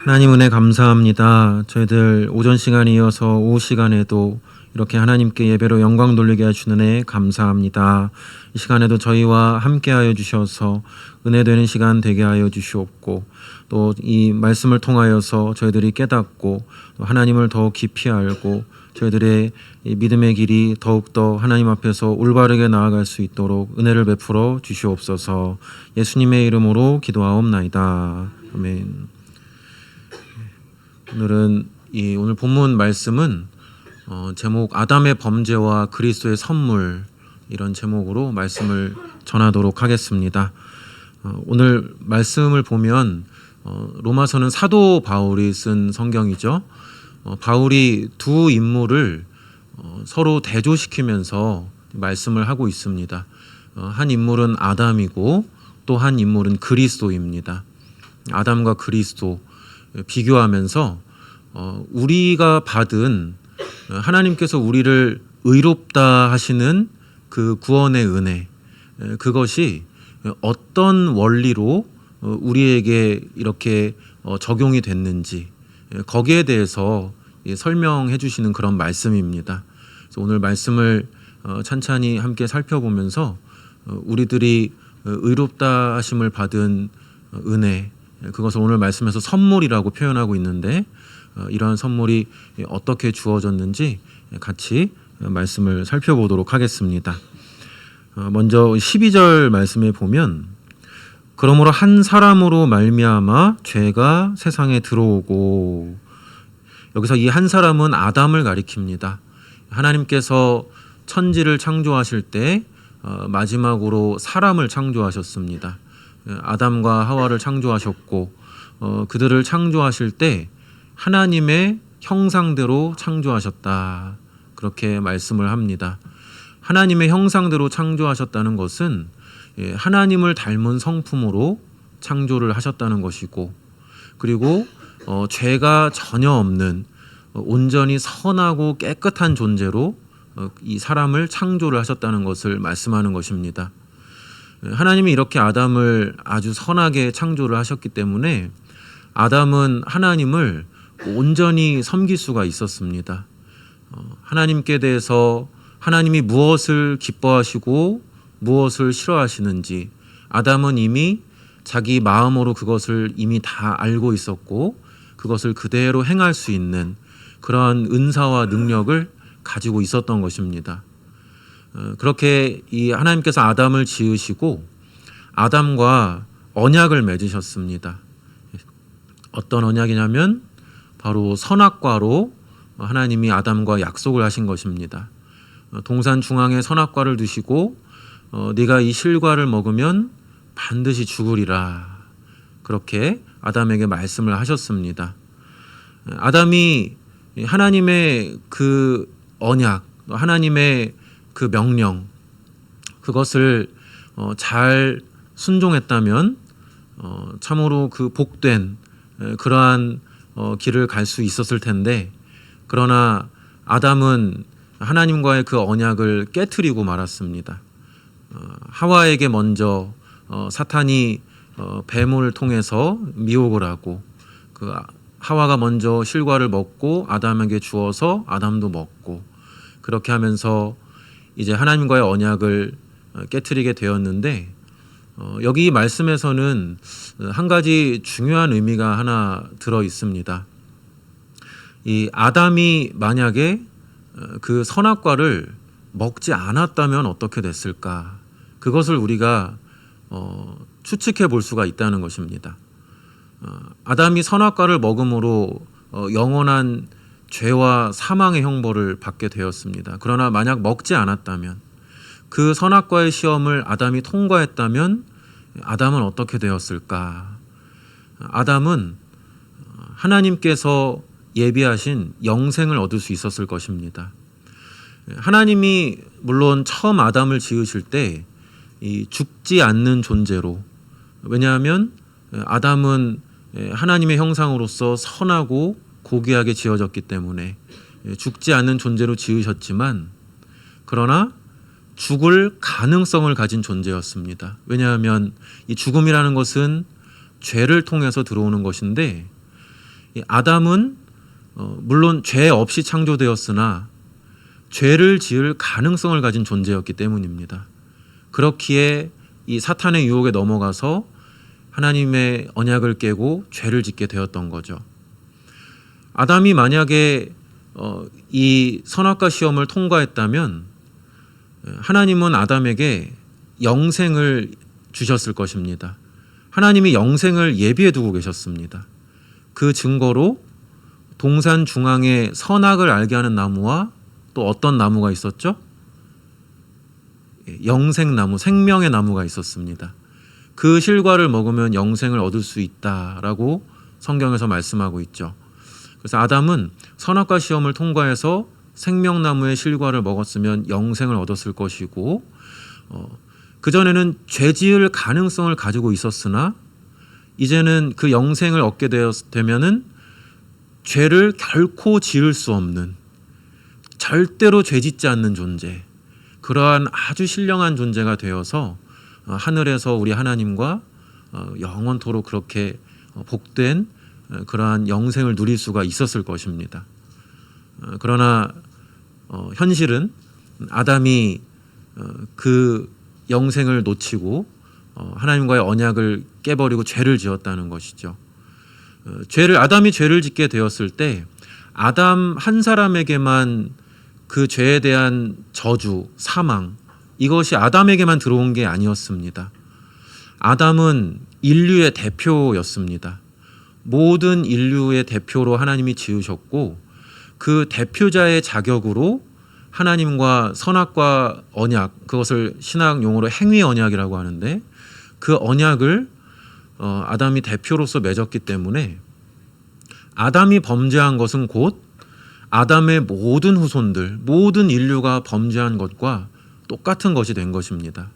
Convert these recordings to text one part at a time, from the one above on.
하나님 은혜 감사합니다. 저희들 오전 시간에 이어서 오후 시간에도 이렇게 하나님께 예배로 영광 돌리게 해주는 은혜 감사합니다. 이 시간에도 저희와 함께하여 주셔서 은혜 되는 시간 되게 하여 주시옵고, 또 이 말씀을 통하여서 저희들이 깨닫고 또 하나님을 더 깊이 알고 저희들의 이 믿음의 길이 더욱더 하나님 앞에서 올바르게 나아갈 수 있도록 은혜를 베풀어 주시옵소서. 예수님의 이름으로 기도하옵나이다. 아멘. 오늘 본문 말씀은 제목 아담의 범죄와 그리스도의 선물, 이런 제목으로 말씀을 전하도록 하겠습니다. 오늘 말씀을 보면 로마서는 사도 바울이 쓴 성경이죠. 바울이 두 인물을 서로 대조시키면서 말씀을 하고 있습니다. 한 인물은 아담이고 또 한 인물은 그리스도입니다. 아담과 그리스도 비교하면서 우리가 받은 하나님께서 우리를 의롭다 하시는 그 구원의 은혜, 그것이 어떤 원리로 우리에게 이렇게 적용이 됐는지, 거기에 대해서 설명해 주시는 그런 말씀입니다. 그래서 오늘 말씀을 찬찬히 함께 살펴보면서 우리들이 의롭다 하심을 받은 은혜, 그것을 오늘 말씀에서 선물이라고 표현하고 있는데, 이러한 선물이 어떻게 주어졌는지 같이 말씀을 살펴보도록 하겠습니다. 먼저 12절 말씀에 보면, 그러므로 한 사람으로 말미암아 죄가 세상에 들어오고, 여기서 이 한 사람은 아담을 가리킵니다. 하나님께서 천지를 창조하실 때 마지막으로 사람을 창조하셨습니다. 아담과 하와를 창조하셨고, 그들을 창조하실 때 하나님의 형상대로 창조하셨다, 그렇게 말씀을 합니다. 하나님의 형상대로 창조하셨다는 것은 하나님을 닮은 성품으로 창조를 하셨다는 것이고, 그리고 죄가 전혀 없는 온전히 선하고 깨끗한 존재로 이 사람을 창조를 하셨다는 것을 말씀하는 것입니다. 하나님이 이렇게 아담을 아주 선하게 창조를 하셨기 때문에 아담은 하나님을 온전히 섬길 수가 있었습니다. 하나님께 대해서 하나님이 무엇을 기뻐하시고 무엇을 싫어하시는지 아담은 이미 자기 마음으로 그것을 이미 다 알고 있었고, 그것을 그대로 행할 수 있는 그러한 은사와 능력을 가지고 있었던 것입니다. 그렇게 이 하나님께서 아담을 지으시고 아담과 언약을 맺으셨습니다. 어떤 언약이냐면 바로 선악과로 하나님이 아담과 약속을 하신 것입니다. 동산 중앙에 선악과를 두시고 네가 이 실과를 먹으면 반드시 죽으리라, 그렇게 아담에게 말씀을 하셨습니다. 아담이 하나님의 그 언약, 하나님의 그 명령, 그것을 잘 순종했다면 참으로 그 복된 그러한 길을 갈 수 있었을 텐데, 그러나 아담은 하나님과의 그 언약을 깨트리고 말았습니다. 하와에게 먼저 사탄이 뱀을 통해서 미혹을 하고, 그 하와가 먼저 실과를 먹고 아담에게 주어서 아담도 먹고, 그렇게 하면서 이제 하나님과의 언약을 깨트리게 되었는데, 여기 말씀에서는 한 가지 중요한 의미가 하나 들어 있습니다. 이 아담이 만약에 그 선악과를 먹지 않았다면 어떻게 됐을까? 그것을 우리가 추측해 볼 수가 있다는 것입니다. 아담이 선악과를 먹음으로 영원한 죄와 사망의 형벌을 받게 되었습니다. 그러나 만약 먹지 않았다면, 그 선악과의 시험을 아담이 통과했다면 아담은 어떻게 되었을까? 아담은 하나님께서 예비하신 영생을 얻을 수 있었을 것입니다. 하나님이 물론 처음 아담을 지으실 때 이 죽지 않는 존재로, 왜냐하면 아담은 하나님의 형상으로서 선하고 고귀하게 지어졌기 때문에 죽지 않는 존재로 지으셨지만, 그러나 죽을 가능성을 가진 존재였습니다. 왜냐하면 이 죽음이라는 것은 죄를 통해서 들어오는 것인데, 이 아담은 물론 죄 없이 창조되었으나 죄를 지을 가능성을 가진 존재였기 때문입니다. 그렇기에 이 사탄의 유혹에 넘어가서 하나님의 언약을 깨고 죄를 짓게 되었던 거죠. 아담이 만약에 이 선악과 시험을 통과했다면 하나님은 아담에게 영생을 주셨을 것입니다. 하나님이 영생을 예비해 두고 계셨습니다. 그 증거로 동산 중앙에 선악을 알게 하는 나무와 또 어떤 나무가 있었죠? 영생나무, 생명의 나무가 있었습니다. 그 실과를 먹으면 영생을 얻을 수 있다라고 성경에서 말씀하고 있죠. 그래서 아담은 선악과 시험을 통과해서 생명나무의 실과를 먹었으면 영생을 얻었을 것이고, 그전에는 죄지을 가능성을 가지고 있었으나 이제는 그 영생을 얻게 되면은 죄를 결코 지을 수 없는, 절대로 죄짓지 않는 존재, 그러한 아주 신령한 존재가 되어서 하늘에서 우리 하나님과 영원토록 그렇게 복된 그러한 영생을 누릴 수가 있었을 것입니다. 그러나 현실은 아담이 그 영생을 놓치고 하나님과의 언약을 깨버리고 죄를 지었다는 것이죠. 아담이 죄를 짓게 되었을 때 아담 한 사람에게만 그 죄에 대한 저주, 사망, 이것이 아담에게만 들어온 게 아니었습니다. 아담은 인류의 대표였습니다. 모든 인류의 대표로 하나님이 지으셨고, 그 대표자의 자격으로 하나님과 선악과 언약, 그것을 신학 용어로 행위 언약이라고 하는데, 그 언약을 아담이 대표로서 맺었기 때문에 아담이 범죄한 것은 곧 아담의 모든 후손들, 모든 인류가 범죄한 것과 똑같은 것이 된 것입니다.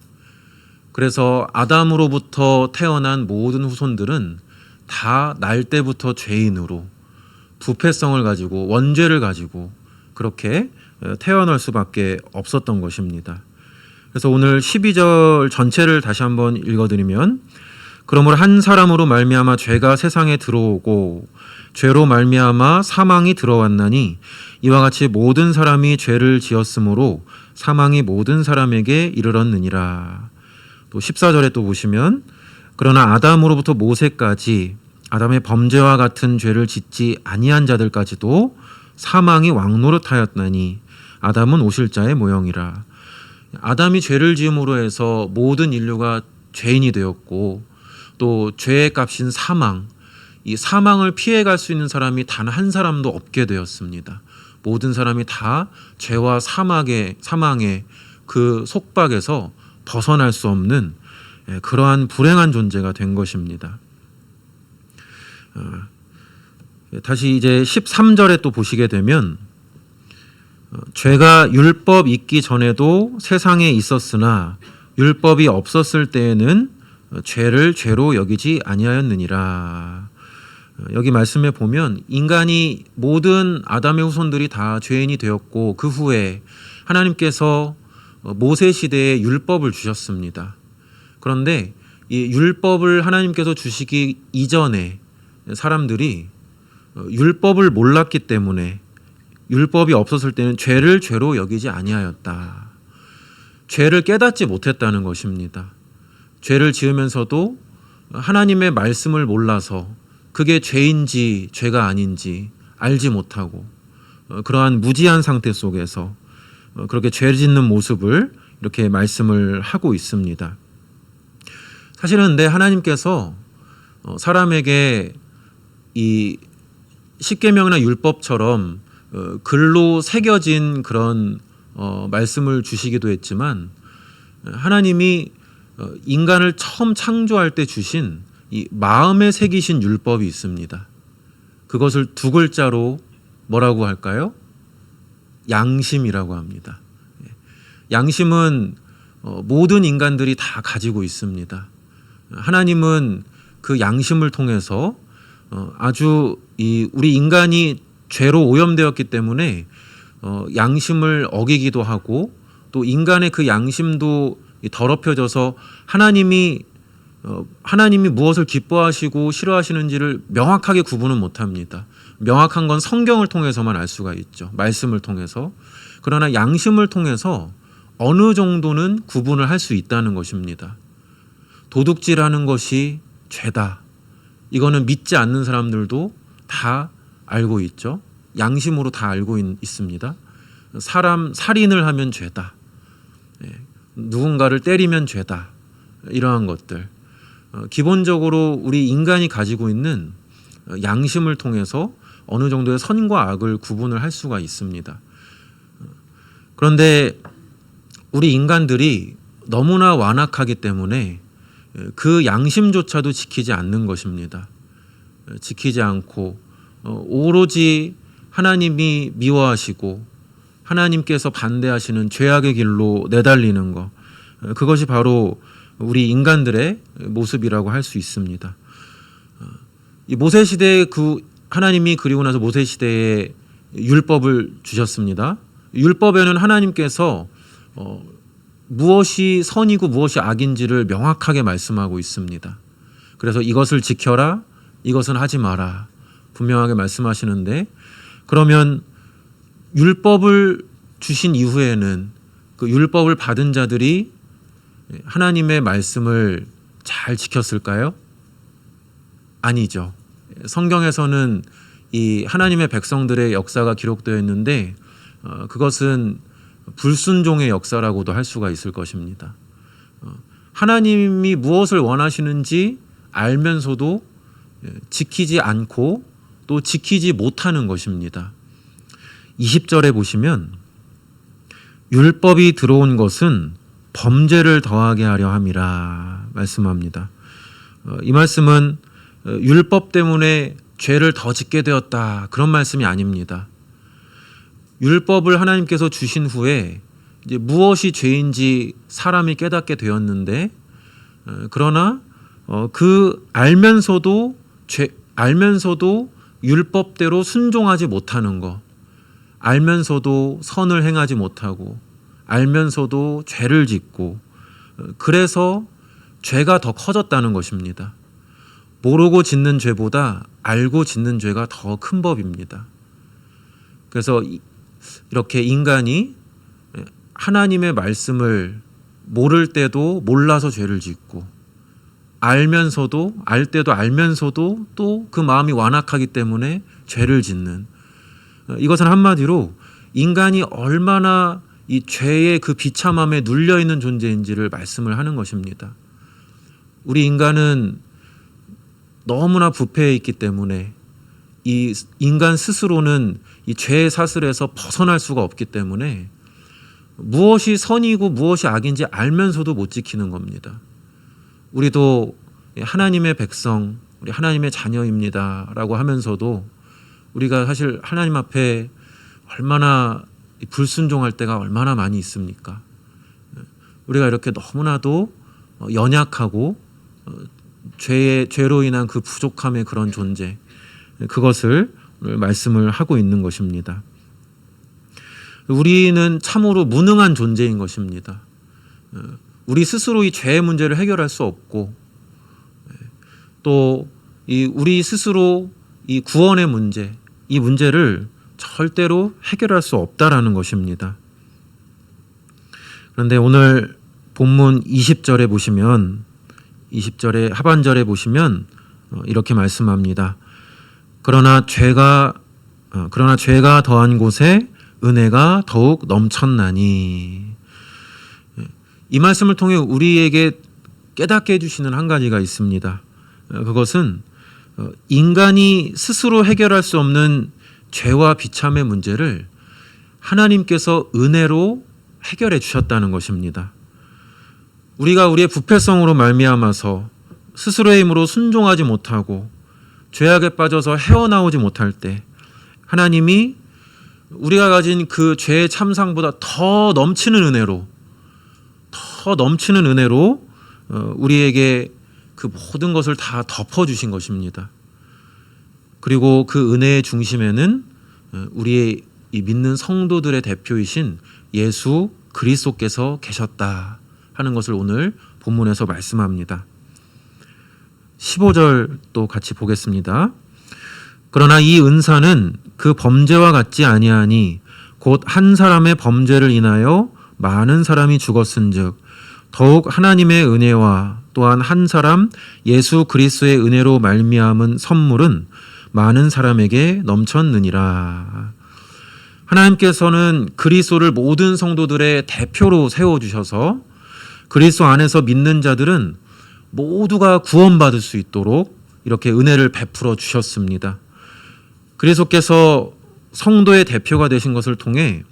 그래서 아담으로부터 태어난 모든 후손들은 다 날 때부터 죄인으로 부패성을 가지고 원죄를 가지고 그렇게 태어날 수밖에 없었던 것입니다. 그래서 오늘 12절 전체를 다시 한번 읽어드리면, 그러므로 한 사람으로 말미암아 죄가 세상에 들어오고 죄로 말미암아 사망이 들어왔나니 이와 같이 모든 사람이 죄를 지었으므로 사망이 모든 사람에게 이르렀느니라. 또 14절에 또 보시면, 그러나 아담으로부터 모세까지 아담의 범죄와 같은 죄를 짓지 아니한 자들까지도 사망이 왕노릇하였나니 아담은 오실자의 모형이라. 아담이 죄를 지음으로 해서 모든 인류가 죄인이 되었고, 또 죄의 값인 사망, 이 사망을 피해갈 수 있는 사람이 단 한 사람도 없게 되었습니다. 모든 사람이 다 죄와 사망의 그 속박에서 벗어날 수 없는 그러한 불행한 존재가 된 것입니다. 다시 이제 13절에 또 보시게 되면, 죄가 율법 있기 전에도 세상에 있었으나 율법이 없었을 때에는 죄를 죄로 여기지 아니하였느니라. 여기 말씀에 보면 인간이 모든 아담의 후손들이 다 죄인이 되었고, 그 후에 하나님께서 모세 시대에 율법을 주셨습니다. 그런데 이 율법을 하나님께서 주시기 이전에 사람들이 율법을 몰랐기 때문에, 율법이 없었을 때는 죄를 죄로 여기지 아니하였다. 죄를 깨닫지 못했다는 것입니다. 죄를 지으면서도 하나님의 말씀을 몰라서 그게 죄인지 죄가 아닌지 알지 못하고 그러한 무지한 상태 속에서 그렇게 죄 짓는 모습을 이렇게 말씀을 하고 있습니다. 사실은 근데 하나님께서 사람에게 이 십계명이나 율법처럼 글로 새겨진 그런 말씀을 주시기도 했지만, 하나님이 인간을 처음 창조할 때 주신 이 마음에 새기신 율법이 있습니다. 그것을 두 글자로 뭐라고 할까요? 양심이라고 합니다. 양심은 모든 인간들이 다 가지고 있습니다. 하나님은 그 양심을 통해서 아주 우리 인간이 죄로 오염되었기 때문에 양심을 어기기도 하고, 또 인간의 그 양심도 더럽혀져서 하나님이 하나님이 무엇을 기뻐하시고 싫어하시는지를 명확하게 구분은 못합니다. 명확한 건 성경을 통해서만 알 수가 있죠. 말씀을 통해서. 그러나 양심을 통해서 어느 정도는 구분을 할 수 있다는 것입니다. 도둑질하는 것이 죄다. 이거는 믿지 않는 사람들도 다 알고 있죠. 양심으로 다 알고 있습니다. 사람 살인을 하면 죄다. 누군가를 때리면 죄다. 이러한 것들. 기본적으로 우리 인간이 가지고 있는 양심을 통해서 어느 정도의 선과 악을 구분을 할 수가 있습니다. 그런데 우리 인간들이 너무나 완악하기 때문에 그 양심조차도 지키지 않는 것입니다. 지키지 않고 오로지 하나님이 미워하시고 하나님께서 반대하시는 죄악의 길로 내달리는 것, 그것이 바로 우리 인간들의 모습이라고 할 수 있습니다. 이 모세 시대에 하나님이 그리고 나서 모세 시대에 율법을 주셨습니다. 율법에는 하나님께서 무엇이 선이고 무엇이 악인지를 명확하게 말씀하고 있습니다. 그래서 이것을 지켜라, 이것은 하지 마라 분명하게 말씀하시는데, 그러면 율법을 주신 이후에는 그 율법을 받은 자들이 하나님의 말씀을 잘 지켰을까요? 아니죠. 성경에서는 이 하나님의 백성들의 역사가 기록되어 있는데 그것은 불순종의 역사라고도 할 수가 있을 것입니다. 하나님이 무엇을 원하시는지 알면서도 지키지 않고 또 지키지 못하는 것입니다. 20절에 보시면 율법이 들어온 것은 범죄를 더하게 하려 함이라 말씀합니다. 이 말씀은 율법 때문에 죄를 더 짓게 되었다, 그런 말씀이 아닙니다. 율법을 하나님께서 주신 후에 이제 무엇이 죄인지 사람이 깨닫게 되었는데, 그러나 그 알면서도 율법대로 순종하지 못하는 것, 알면서도 선을 행하지 못하고 알면서도 죄를 짓고, 그래서 죄가 더 커졌다는 것입니다. 모르고 짓는 죄보다 알고 짓는 죄가 더 큰 법입니다. 그래서 이렇게 인간이 하나님의 말씀을 모를 때도 몰라서 죄를 짓고, 알 때도 알면서도 또 그 마음이 완악하기 때문에 죄를 짓는, 이것은 한마디로 인간이 얼마나 이 죄의 그 비참함에 눌려 있는 존재인지를 말씀을 하는 것입니다. 우리 인간은 너무나 부패해 있기 때문에 이 인간 스스로는 이 죄의 사슬에서 벗어날 수가 없기 때문에 무엇이 선이고 무엇이 악인지 알면서도 못 지키는 겁니다. 우리도 하나님의 백성, 우리 하나님의 자녀입니다라고 하면서도 우리가 사실 하나님 앞에 얼마나 불순종할 때가 얼마나 많이 있습니까? 우리가 이렇게 너무나도 연약하고 죄로 인한 그 부족함의 그런 존재, 그것을 오늘 말씀을 하고 있는 것입니다. 우리는 참으로 무능한 존재인 것입니다. 우리 스스로 이 죄의 문제를 해결할 수 없고, 또 우리 스스로 이 구원의 문제, 이 문제를 절대로 해결할 수 없다라는 것입니다. 그런데 오늘 본문 20절에 보시면, 20절의 하반절에 보시면 이렇게 말씀합니다. 그러나 죄가 더한 곳에 은혜가 더욱 넘쳤나니. 이 말씀을 통해 우리에게 깨닫게 해주시는 한 가지가 있습니다. 그것은 인간이 스스로 해결할 수 없는 죄와 비참의 문제를 하나님께서 은혜로 해결해 주셨다는 것입니다. 우리가 우리의 부패성으로 말미암아서 스스로의 힘으로 순종하지 못하고 죄악에 빠져서 헤어나오지 못할 때, 하나님이 우리가 가진 그 죄의 참상보다 더 넘치는 은혜로 우리에게 그 모든 것을 다 덮어주신 것입니다. 그리고 그 은혜의 중심에는 우리의 이 믿는 성도들의 대표이신 예수 그리스도께서 계셨다 하는 것을 오늘 본문에서 말씀합니다. 15절 또 같이 보겠습니다. 그러나 이 은사는 그 범죄와 같지 아니하니 곧 한 사람의 범죄를 인하여 많은 사람이 죽었은즉 더욱 하나님의 은혜와 또한 한 사람 예수 그리스도의 은혜로 말미암은 선물은 많은 사람에게 넘쳤느니라. 하나님께서는 그리스도를 모든 성도들의 대표로 세워주셔서 그리스도 안에서 믿는 자들은 모두가 구원받을 수 있도록 이렇게 은혜를 베풀어 주셨습니다. 그리스도께서 성도의 대표가 되신 것을 통해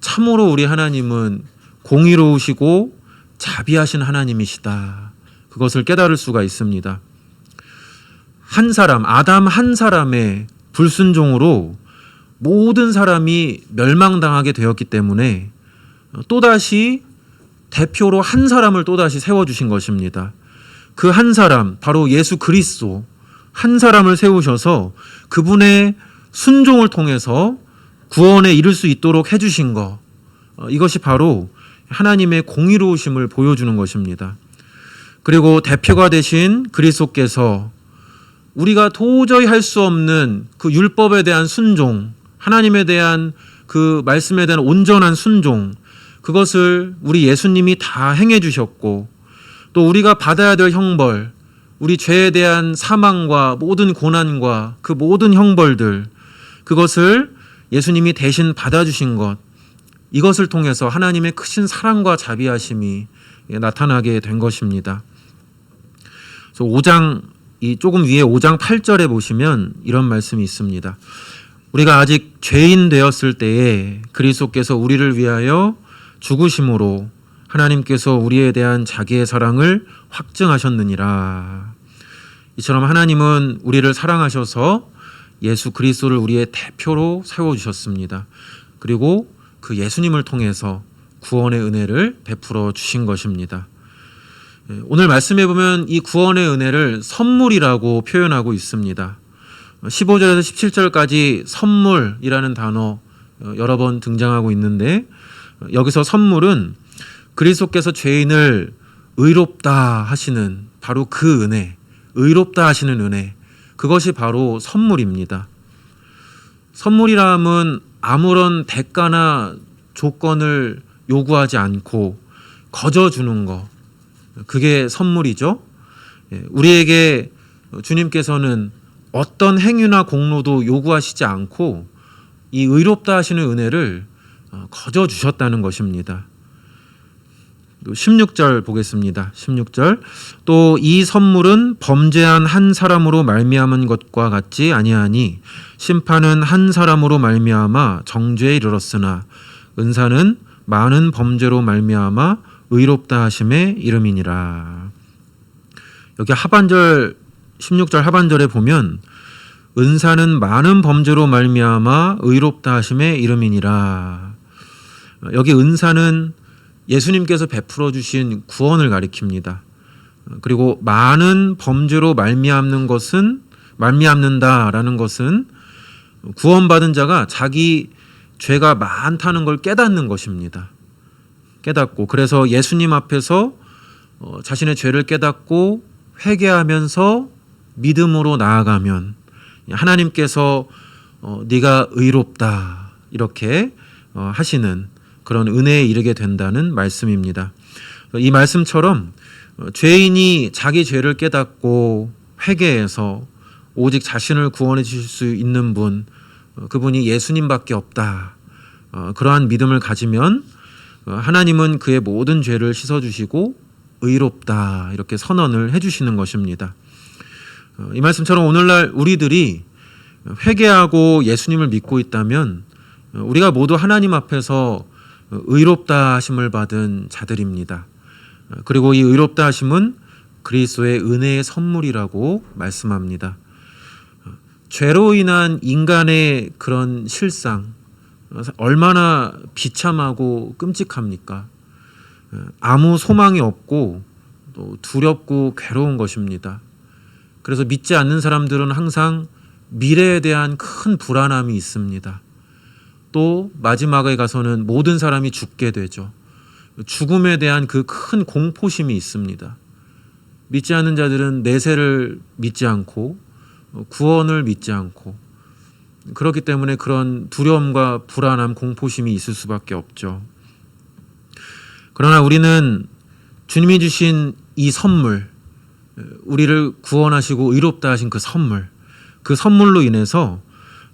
참으로 우리 하나님은 공의로우시고 자비하신 하나님이시다. 그것을 깨달을 수가 있습니다. 한 사람, 아담 한 사람의 불순종으로 모든 사람이 멸망당하게 되었기 때문에 또다시 대표로 한 사람을 또다시 세워주신 것입니다. 그 한 사람, 바로 예수 그리스도 한 사람을 세우셔서 그분의 순종을 통해서 구원에 이를 수 있도록 해주신 것, 이것이 바로 하나님의 공의로우심을 보여주는 것입니다. 그리고 대표가 되신 그리스도께서 우리가 도저히 할 수 없는 그 율법에 대한 순종, 하나님에 대한 그 말씀에 대한 온전한 순종, 그것을 우리 예수님이 다 행해 주셨고 또 우리가 받아야 될 형벌, 우리 죄에 대한 사망과 모든 고난과 그 모든 형벌들, 그것을 예수님이 대신 받아주신 것, 이것을 통해서 하나님의 크신 사랑과 자비하심이 나타나게 된 것입니다. 그래서 5장, 조금 위에 5장 8절에 보시면 이런 말씀이 있습니다. 우리가 아직 죄인 되었을 때에 그리스도께서 우리를 위하여 죽으심으로 하나님께서 우리에 대한 자기의 사랑을 확증하셨느니라. 이처럼 하나님은 우리를 사랑하셔서 예수 그리스도를 우리의 대표로 세워주셨습니다. 그리고 그 예수님을 통해서 구원의 은혜를 베풀어 주신 것입니다. 오늘 말씀해 보면 이 구원의 은혜를 선물이라고 표현하고 있습니다. 15절에서 17절까지 선물이라는 단어 여러 번 등장하고 있는데 여기서 선물은 그리스도께서 죄인을 의롭다 하시는 바로 그 은혜, 의롭다 하시는 은혜, 그것이 바로 선물입니다. 선물이라 함은 아무런 대가나 조건을 요구하지 않고 거저 주는 것, 그게 선물이죠. 우리에게 주님께서는 어떤 행위나 공로도 요구하시지 않고 이 의롭다 하시는 은혜를 거저 주셨다는 것입니다. 16절 보겠습니다. 16절. 또 이 선물은 범죄한 한 사람으로 말미암은 것과 같지 아니하니 심판은 한 사람으로 말미암아 정죄에 이르렀으나 은사는 많은 범죄로 말미암아 의롭다 하심의 이름이니라. 여기 하반절 16절 하반절에 보면 은사는 많은 범죄로 말미암아 의롭다 하심의 이름이니라. 여기 은사는 예수님께서 베풀어 주신 구원을 가리킵니다. 그리고 많은 범죄로 말미암는다라는 것은 구원받은 자가 자기 죄가 많다는 걸 깨닫는 것입니다. 깨닫고 그래서 예수님 앞에서 자신의 죄를 깨닫고 회개하면서 믿음으로 나아가면 하나님께서 네가 의롭다 이렇게 하시는 그런 은혜에 이르게 된다는 말씀입니다. 이 말씀처럼 죄인이 자기 죄를 깨닫고 회개해서 오직 자신을 구원해 주실 수 있는 분, 그분이 예수님밖에 없다. 그러한 믿음을 가지면 하나님은 그의 모든 죄를 씻어주시고 의롭다 이렇게 선언을 해주시는 것입니다. 이 말씀처럼 오늘날 우리들이 회개하고 예수님을 믿고 있다면 우리가 모두 하나님 앞에서 의롭다 하심을 받은 자들입니다. 그리고 이 의롭다 하심은 그리스도의 은혜의 선물이라고 말씀합니다. 죄로 인한 인간의 그런 실상 얼마나 비참하고 끔찍합니까? 아무 소망이 없고 또 두렵고 괴로운 것입니다. 그래서 믿지 않는 사람들은 항상 미래에 대한 큰 불안함이 있습니다. 또 마지막에 가서는 모든 사람이 죽게 되죠. 죽음에 대한 그 큰 공포심이 있습니다. 믿지 않는 자들은 내세를 믿지 않고 구원을 믿지 않고 그렇기 때문에 그런 두려움과 불안함, 공포심이 있을 수밖에 없죠. 그러나 우리는 주님이 주신 이 선물, 우리를 구원하시고 의롭다 하신 그 선물로 인해서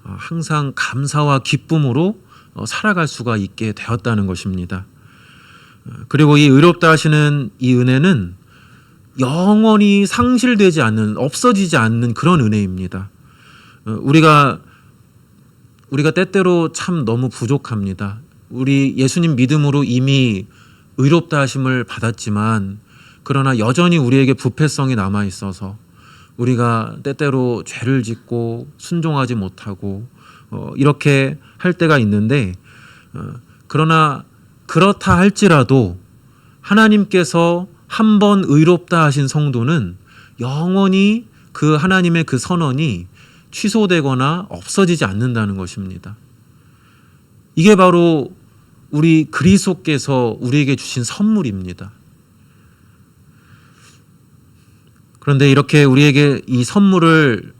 항상 감사와 기쁨으로 살아갈 수가 있게 되었다는 것입니다. 그리고 이 의롭다 하시는 이 은혜는 영원히 상실되지 않는, 없어지지 않는 그런 은혜입니다. 우리가 때때로 참 너무 부족합니다. 우리 예수님 믿음으로 이미 의롭다 하심을 받았지만 그러나 여전히 우리에게 부패성이 남아 있어서 우리가 때때로 죄를 짓고 순종하지 못하고 이렇게 할 때가 있는데, 그러나 그렇다 할지라도 하나님께서 한 번 의롭다 하신 성도는 영원히 그 하나님의 그 선언이 취소되거나 없어지지 않는다는 것입니다. 이게 바로 우리 그리스도께서 우리에게 주신 선물입니다. 그런데 이렇게 우리에게 이 선물을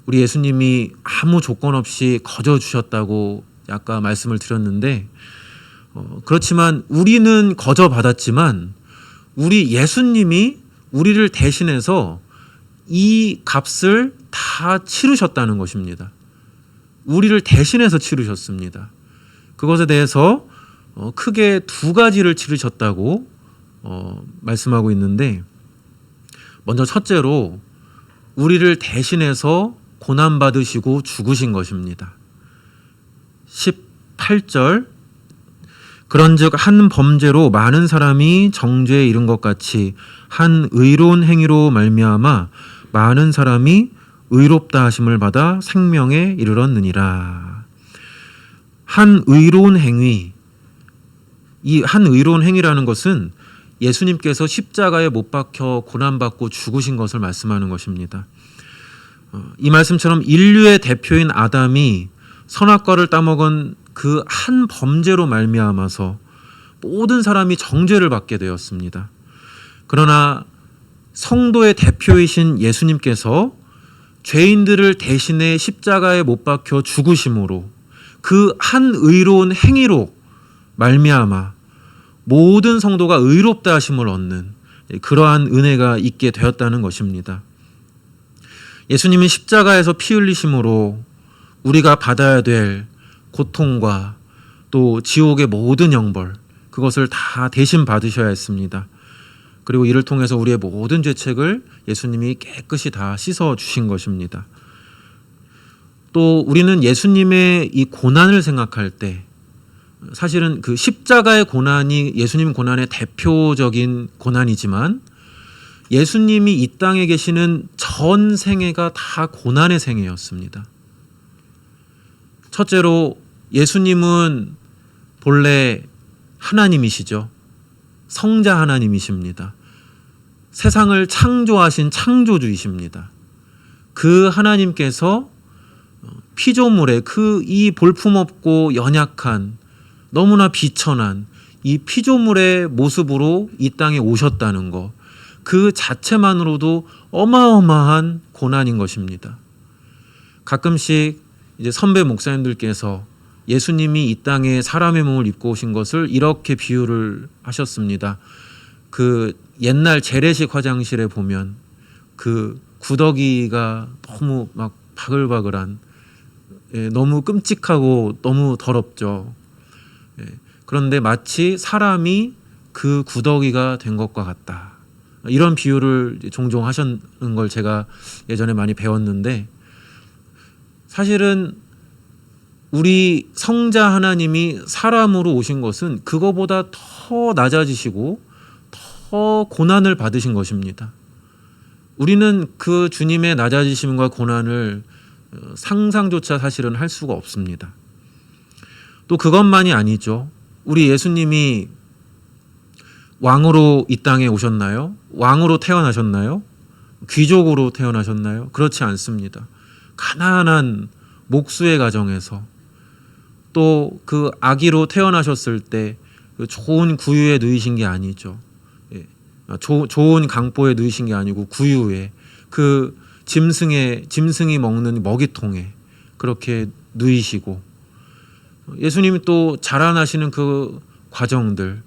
우리 예수님이 아무 조건 없이 거저 주셨다고 아까 말씀을 드렸는데, 그렇지만 우리는 거저 받았지만 우리 예수님이 우리를 대신해서 이 값을 다 치르셨다는 것입니다. 우리를 대신해서 치르셨습니다. 그것에 대해서 크게 두 가지를 치르셨다고 말씀하고 있는데, 먼저 첫째로 우리를 대신해서 고난받으시고 죽으신 것입니다. 18절, 그런즉 한 범죄로 많은 사람이 정죄에 이른 것 같이 한 의로운 행위로 말미암아 많은 사람이 의롭다 하심을 받아 생명에 이르렀느니라. 한 의로운 행위, 이 한 의로운 행위라는 것은 예수님께서 십자가에 못 박혀 고난받고 죽으신 것을 말씀하는 것입니다. 이 말씀처럼 인류의 대표인 아담이 선악과를 따먹은 그 한 범죄로 말미암아서 모든 사람이 정죄를 받게 되었습니다. 그러나 성도의 대표이신 예수님께서 죄인들을 대신해 십자가에 못 박혀 죽으심으로 그 한 의로운 행위로 말미암아 모든 성도가 의롭다 하심을 얻는 그러한 은혜가 있게 되었다는 것입니다. 예수님이 십자가에서 피 흘리심으로 우리가 받아야 될 고통과 또 지옥의 모든 형벌, 그것을 다 대신 받으셔야 했습니다. 그리고 이를 통해서 우리의 모든 죄책을 예수님이 깨끗이 다 씻어 주신 것입니다. 또 우리는 예수님의 이 고난을 생각할 때 사실은 그 십자가의 고난이 예수님 고난의 대표적인 고난이지만 예수님이 이 땅에 계시는 전 생애가 다 고난의 생애였습니다. 첫째로 예수님은 본래 하나님이시죠. 성자 하나님이십니다. 세상을 창조하신 창조주이십니다. 그 하나님께서 피조물의 그 이 볼품없고 연약한 너무나 비천한 이 피조물의 모습으로 이 땅에 오셨다는 것, 그 자체만으로도 어마어마한 고난인 것입니다. 가끔씩 이제 선배 목사님들께서 예수님이 이 땅에 사람의 몸을 입고 오신 것을 이렇게 비유를 하셨습니다. 그 옛날 재래식 화장실에 보면 그 구더기가 너무 막 바글바글한, 너무 끔찍하고 너무 더럽죠. 그런데 마치 사람이 그 구더기가 된 것과 같다. 이런 비유를 종종 하셨는 걸 제가 예전에 많이 배웠는데, 사실은 우리 성자 하나님이 사람으로 오신 것은 그거보다 더 낮아지시고 더 고난을 받으신 것입니다. 우리는 그 주님의 낮아지심과 고난을 상상조차 사실은 할 수가 없습니다. 또 그것만이 아니죠. 우리 예수님이 왕으로 이 땅에 오셨나요? 왕으로 태어나셨나요? 귀족으로 태어나셨나요? 그렇지 않습니다. 가난한 목수의 가정에서, 또 그 아기로 태어나셨을 때 그 좋은 구유에 누이신 게 아니죠. 좋은 강보에 넣으신 게 아니고 구유에, 그 짐승이 먹는 먹이통에 그렇게 누이시고, 예수님이 또 자라나시는 그 과정들,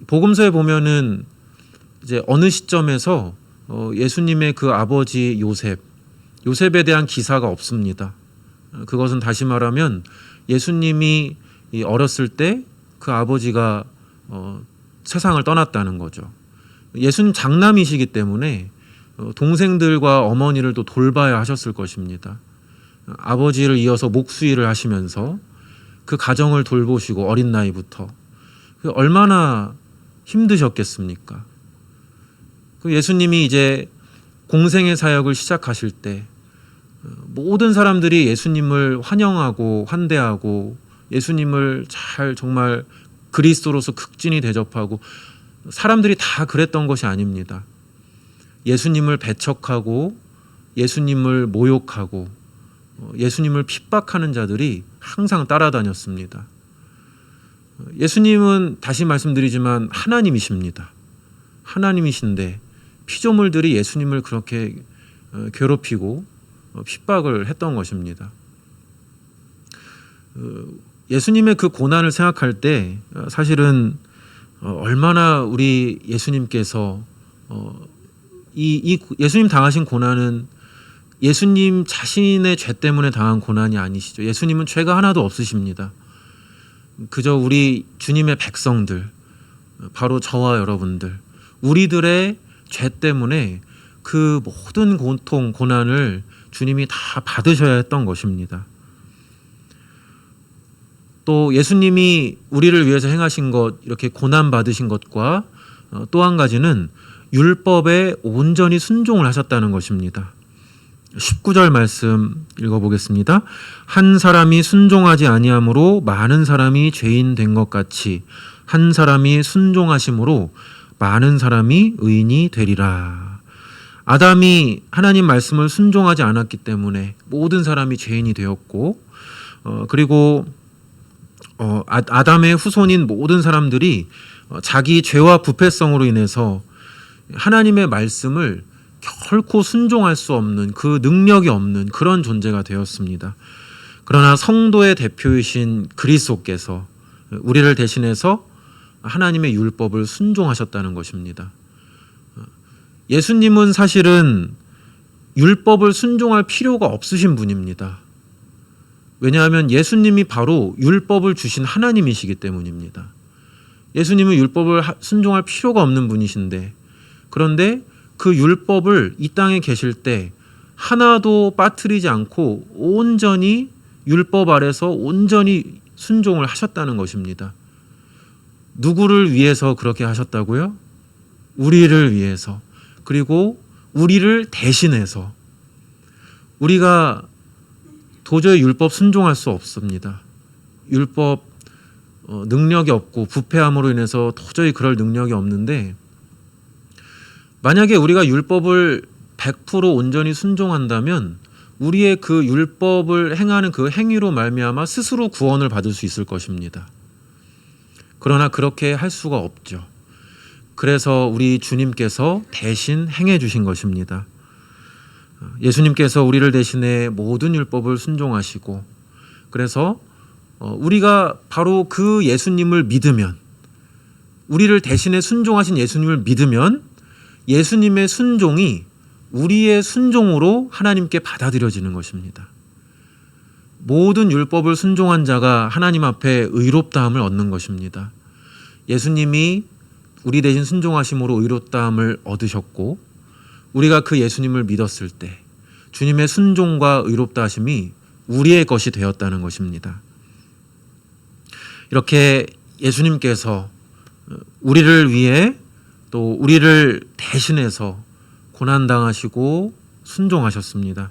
복음서에 보면은 이제 어느 시점에서 예수님의 그 아버지 요셉에 대한 기사가 없습니다. 그것은 다시 말하면 예수님이 어렸을 때 그 아버지가 세상을 떠났다는 거죠. 예수님 장남이시기 때문에 동생들과 어머니를 또 돌봐야 하셨을 것입니다. 아버지를 이어서 목수일을 하시면서 그 가정을 돌보시고 어린 나이부터 얼마나 힘드셨겠습니까? 예수님이 이제 공생의 사역을 시작하실 때 모든 사람들이 예수님을 환영하고 환대하고 예수님을 잘 정말 그리스도로서 극진히 대접하고, 사람들이 다 그랬던 것이 아닙니다. 예수님을 배척하고 예수님을 모욕하고 예수님을 핍박하는 자들이 항상 따라다녔습니다. 예수님은 다시 말씀드리지만 하나님이십니다. 하나님이신데 피조물들이 예수님을 그렇게 괴롭히고 핍박을 했던 것입니다. 예수님의 그 고난을 생각할 때 사실은 얼마나 우리 예수님께서 이 예수님 당하신 고난은 예수님 자신의 죄 때문에 당한 고난이 아니시죠. 예수님은 죄가 하나도 없으십니다. 그저 우리 주님의 백성들, 바로 저와 여러분들, 우리들의 죄 때문에 그 모든 고통, 고난을 주님이 다 받으셔야 했던 것입니다. 또 예수님이 우리를 위해서 행하신 것, 이렇게 고난 받으신 것과 또 한 가지는 율법에 온전히 순종을 하셨다는 것입니다. 19절 말씀 읽어보겠습니다. 한 사람이 순종하지 아니함으로 많은 사람이 죄인 된 것 같이 한 사람이 순종하심으로 많은 사람이 의인이 되리라. 아담이 하나님 말씀을 순종하지 않았기 때문에 모든 사람이 죄인이 되었고, 그리고 아담의 후손인 모든 사람들이 자기 죄와 부패성으로 인해서 하나님의 말씀을 결코 순종할 수 없는, 그 능력이 없는 그런 존재가 되었습니다. 그러나 성도의 대표이신 그리스도께서 우리를 대신해서 하나님의 율법을 순종하셨다는 것입니다. 예수님은 사실은 율법을 순종할 필요가 없으신 분입니다. 왜냐하면 예수님이 바로 율법을 주신 하나님이시기 때문입니다. 예수님은 율법을 순종할 필요가 없는 분이신데, 그런데 그 율법을 이 땅에 계실 때 하나도 빠뜨리지 않고 온전히 율법 아래서 온전히 순종을 하셨다는 것입니다. 누구를 위해서 그렇게 하셨다고요? 우리를 위해서, 그리고 우리를 대신해서. 우리가 도저히 율법 순종할 수 없습니다. 율법 능력이 없고 부패함으로 인해서 도저히 그럴 능력이 없는데, 만약에 우리가 율법을 100% 온전히 순종한다면 우리의 그 율법을 행하는 그 행위로 말미암아 스스로 구원을 받을 수 있을 것입니다. 그러나 그렇게 할 수가 없죠. 그래서 우리 주님께서 대신 행해 주신 것입니다. 예수님께서 우리를 대신해 모든 율법을 순종하시고, 그래서 우리가 바로 그 예수님을 믿으면, 우리를 대신해 순종하신 예수님을 믿으면 예수님의 순종이 우리의 순종으로 하나님께 받아들여지는 것입니다. 모든 율법을 순종한 자가 하나님 앞에 의롭다함을 얻는 것입니다. 예수님이 우리 대신 순종하심으로 의롭다함을 얻으셨고, 우리가 그 예수님을 믿었을 때 주님의 순종과 의롭다 하심이 우리의 것이 되었다는 것입니다. 이렇게 예수님께서 우리를 위해 또 우리를 대신해서 고난당하시고 순종하셨습니다.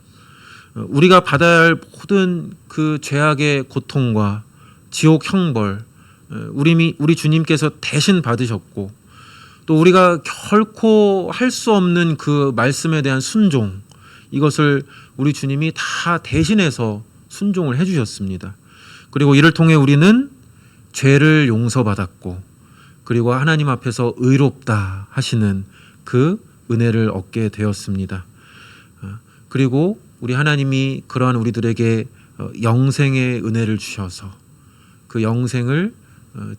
우리가 받아야 할 모든 그 죄악의 고통과 지옥 형벌, 우리 주님께서 대신 받으셨고, 또 우리가 결코 할 수 없는 그 말씀에 대한 순종, 이것을 우리 주님이 다 대신해서 순종을 해주셨습니다. 그리고 이를 통해 우리는 죄를 용서받았고, 그리고 하나님 앞에서 의롭다 하시는 그 은혜를 얻게 되었습니다. 그리고 우리 하나님이 그러한 우리들에게 영생의 은혜를 주셔서 그 영생을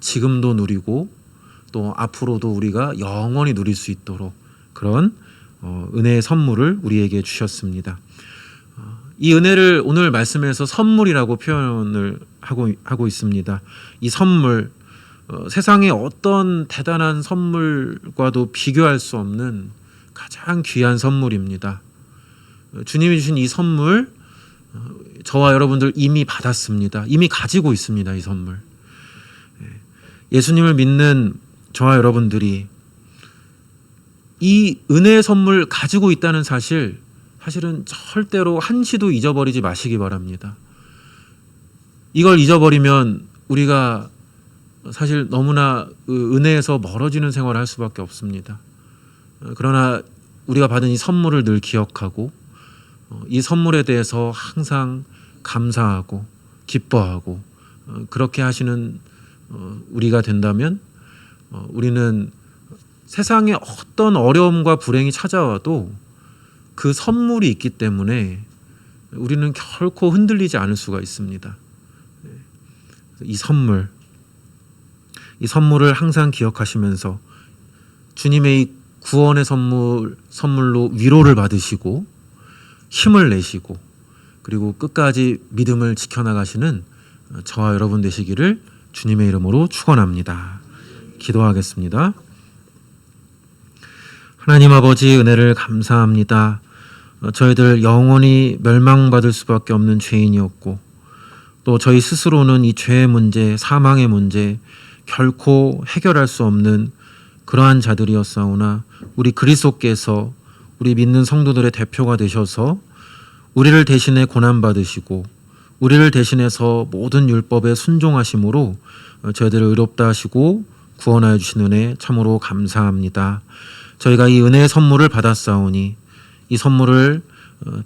지금도 누리고 또 앞으로도 우리가 영원히 누릴 수 있도록 그런 은혜의 선물을 우리에게 주셨습니다. 이 은혜를 오늘 말씀에서 선물이라고 표현을 하고 있습니다. 이 선물, 세상의 어떤 대단한 선물과도 비교할 수 없는 가장 귀한 선물입니다. 주님이 주신 이 선물, 저와 여러분들 이미 받았습니다. 이미 가지고 있습니다. 이 선물. 예수님을 믿는 저와 여러분들이 이 은혜의 선물 가지고 있다는 사실은 절대로 한시도 잊어버리지 마시기 바랍니다. 이걸 잊어버리면 우리가 사실 너무나 은혜에서 멀어지는 생활을 할 수밖에 없습니다. 그러나 우리가 받은 이 선물을 늘 기억하고 이 선물에 대해서 항상 감사하고 기뻐하고 그렇게 하시는 우리가 된다면 우리는 세상에 어떤 어려움과 불행이 찾아와도 그 선물이 있기 때문에 우리는 결코 흔들리지 않을 수가 있습니다. 이 선물을 항상 기억하시면서 주님의 이 구원의 선물로 위로를 받으시고 힘을 내시고 그리고 끝까지 믿음을 지켜나가시는 저와 여러분 되시기를 주님의 이름으로 축원합니다. 기도하겠습니다. 하나님 아버지 은혜를 감사합니다. 저희들 영원히 멸망받을 수밖에 없는 죄인이었고 또 저희 스스로는 이 죄의 문제, 사망의 문제 결코 해결할 수 없는 그러한 자들이었사오나 우리 그리스도께서 우리 믿는 성도들의 대표가 되셔서 우리를 대신해 고난받으시고 우리를 대신해서 모든 율법에 순종하심으로 저희들을 의롭다 하시고 구원하여 주신 은혜 참으로 감사합니다. 저희가 이 은혜의 선물을 받았사오니 이 선물을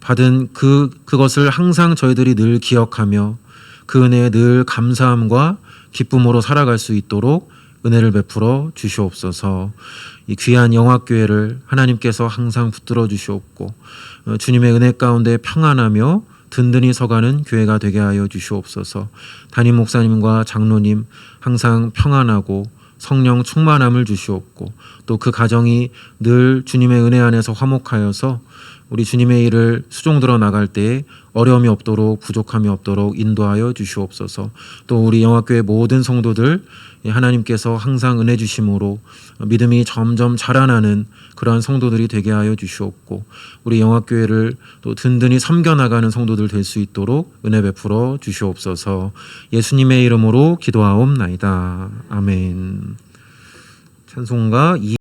받은 그것을 항상 저희들이 늘 기억하며 그 은혜에 늘 감사함과 기쁨으로 살아갈 수 있도록 은혜를 베풀어 주시옵소서. 이 귀한 영화교회를 하나님께서 항상 붙들어 주시옵고 주님의 은혜 가운데 평안하며 든든히 서가는 교회가 되게 하여 주시옵소서. 담임 목사님과 장로님 항상 평안하고 성령 충만함을 주시옵고 또 그 가정이 늘 주님의 은혜 안에서 화목하여서 우리 주님의 일을 수종들어 나갈 때에 어려움이 없도록 부족함이 없도록 인도하여 주시옵소서. 또 우리 영화교회 모든 성도들 하나님께서 항상 은혜 주심으로 믿음이 점점 자라나는 그러한 성도들이 되게 하여 주시옵고 우리 영화교회를 또 든든히 섬겨나가는 성도들 될 수 있도록 은혜 베풀어 주시옵소서. 예수님의 이름으로 기도하옵나이다. 아멘. 찬송가